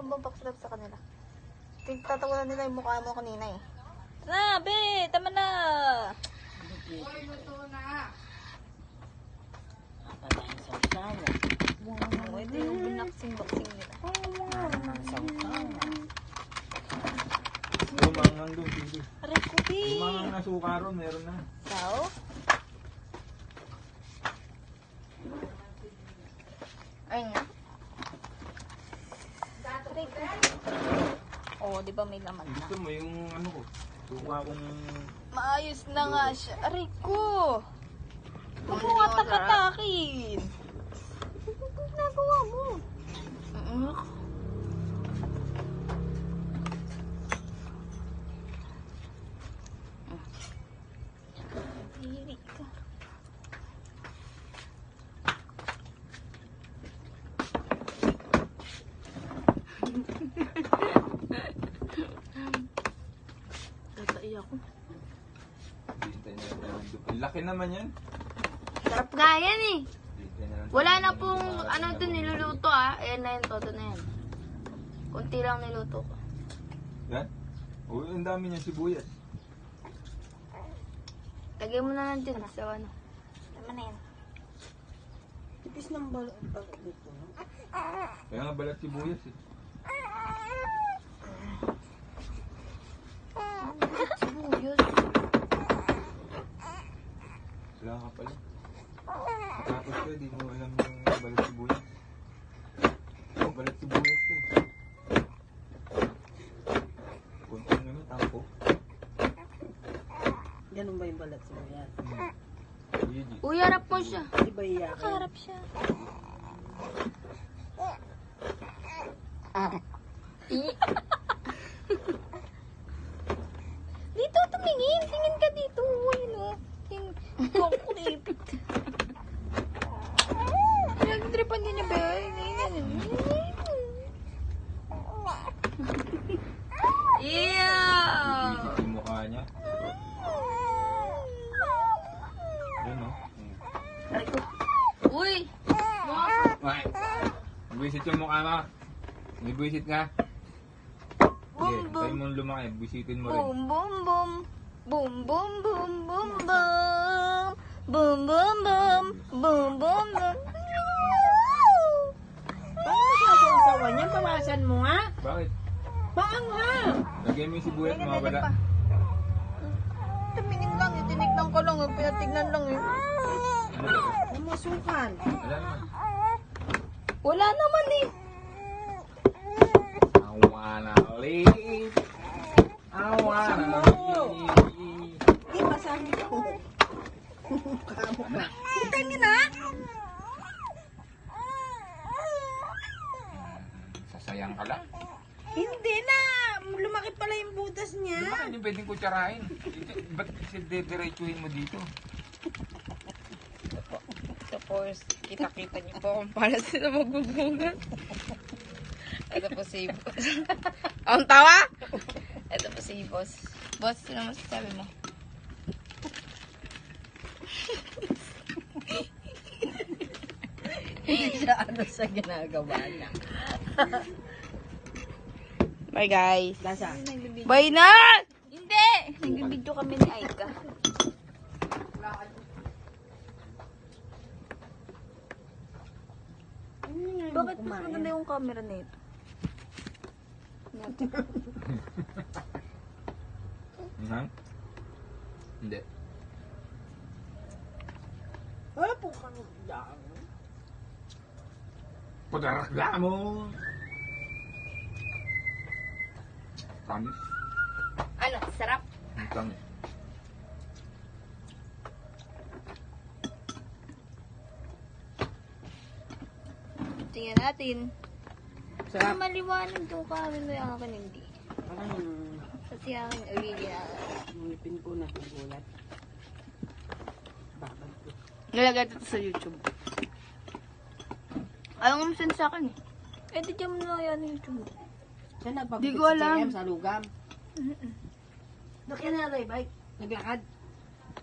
mababackslap sa kanila. Tatawanan nila yung mukha mo kanina eh. Na, be! Tama na! Uy, luto na. Nakatayang sausawa. Oh, ito yung binaksing-baksing nila. Sausawa. Lumangang doon, hindi. Aray ko, be! Lumangang na sukaron, meron na. Sao? Ayun nga. Aray ko. Oh, di ba may laman na? Gusto mo yung ano ko? Suka kong... Maayos na nga siya. Aray ko! Huwag mo nga takatakin! Ano ginagawa mo? Hiri ka. Tatay ako. Hintay na lang ng dupo. Laki naman yan. Sarap nga yan eh. Hintay na lang Wala tayo na ng pong mga ano ating dun nabubuhay. niluluto ah. Ayan na yun, todo na yan. Kunti lang niluto ko. Yan? Uy, ang dami niya sibuyas. Lagay mo na lang dyan sa ano. Tama na yan. Tipis ng balot dito, no? Kaya nga balat sibuyas eh. Sibuyas. Wala ka pala. Tapos ka, di mo alam yung balat sibuyas. Oh, balat sibuyas to. Kunting ano, tampo. Ganun ba yung balat sa yan? Yiji. Uy, harap mo siya. Di ba iyakin? Nakaharap siya. Dito, tumingin. Tingin ka dito. Uy, no. Tingin ko kulipit. Pinag-dripan niya niya ba? Yeah! Iisip yung mukha niya. Yun o. Uy! Ay! Buwisit yung mukha mo. May buwisit nga. Sige, tayo mo lumaki. Buwisitin mo rin. Boom, boom, boom. Boom, boom, boom, boom, boom. Boom, boom, boom. Boom, boom, boom. Paano siya sa usawa niya? Bawasan mo nga. Bakit? Paanghang! Lagyan mo yung sibuyas, mawawala. Tumingin lang eh. Tinignan ko lang eh. Pinatignan lang eh. Ano ba? Namasukan. Wala naman. Wala naman eh. I wanna live. I wanna live. Di ba sabi ko? Mukha mo ka. Tingin na. Sasayang ka lang. Hindi na! Lumaki pala yung butas niya. Di ba hindi pwedeng kutsarahin? Ba't diretsuhin mo dito? Tapos, kita-kita niyo po kung paano sila magbubugan. Ito po si Boss. Ang tawa? Ito po si Boss. Boss, sino masasabi mo? Hindi siya ano sa ginagawa niya. Bye guys. Lasa. Bye na! Hindi! Nagbibidyo kami ni Aika. Bakit mas maganda yung camera na ito? Hindi. Wala po kang daan. Padarakla mo! Tamis. Ano? Sarap. Ang tamis. Tingnan natin. Sarap. Maliwanag yung camera na yung akin hindi. Parang Kasi akin original. ngipin ko na gulat. Babag ko. Nalagay ito sa YouTube. Ayaw nga masend sa akin eh. Eh, di dyan mo na yan yung YouTube. Siya Di nagpagupit ko sa alam. JM sa lugam. Bakit na rin, bike? Naglakad?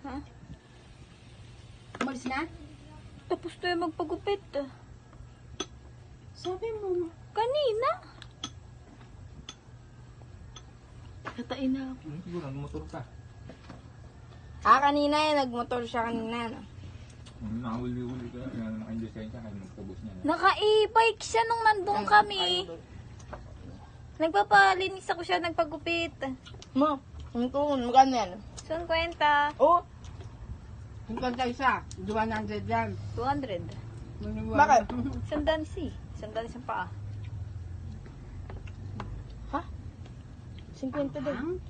Ha? Umalis na? Tapos tayo magpagupit. Sabi mo, Kanina. Katain na. Siguro, nagmotor ka. Kanina yan. Nagmotor siya kanina. No? Nakahuli-huli ka. Yan ang lisensya kaya magtubos niya. Naka-e-bike siya nung nandun kami. Nagpapalinis ako siya, nagpagupit. Ma, magkano yan? Saan kwenta? Oh! Ang kanta isa. 200 yan. 200. Bakit? Sandansi. Sandansi ang paa. 50 din.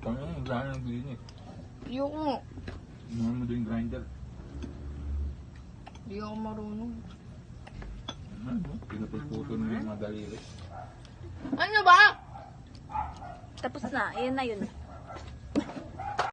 Kami yung grinder ng linis. Ayoko mo. Inuhan mo doon yung grinder. Hindi ako marunong. Pinupulputo mo yung mga daliri. Ano ba? Tapos na. Ayan na yun.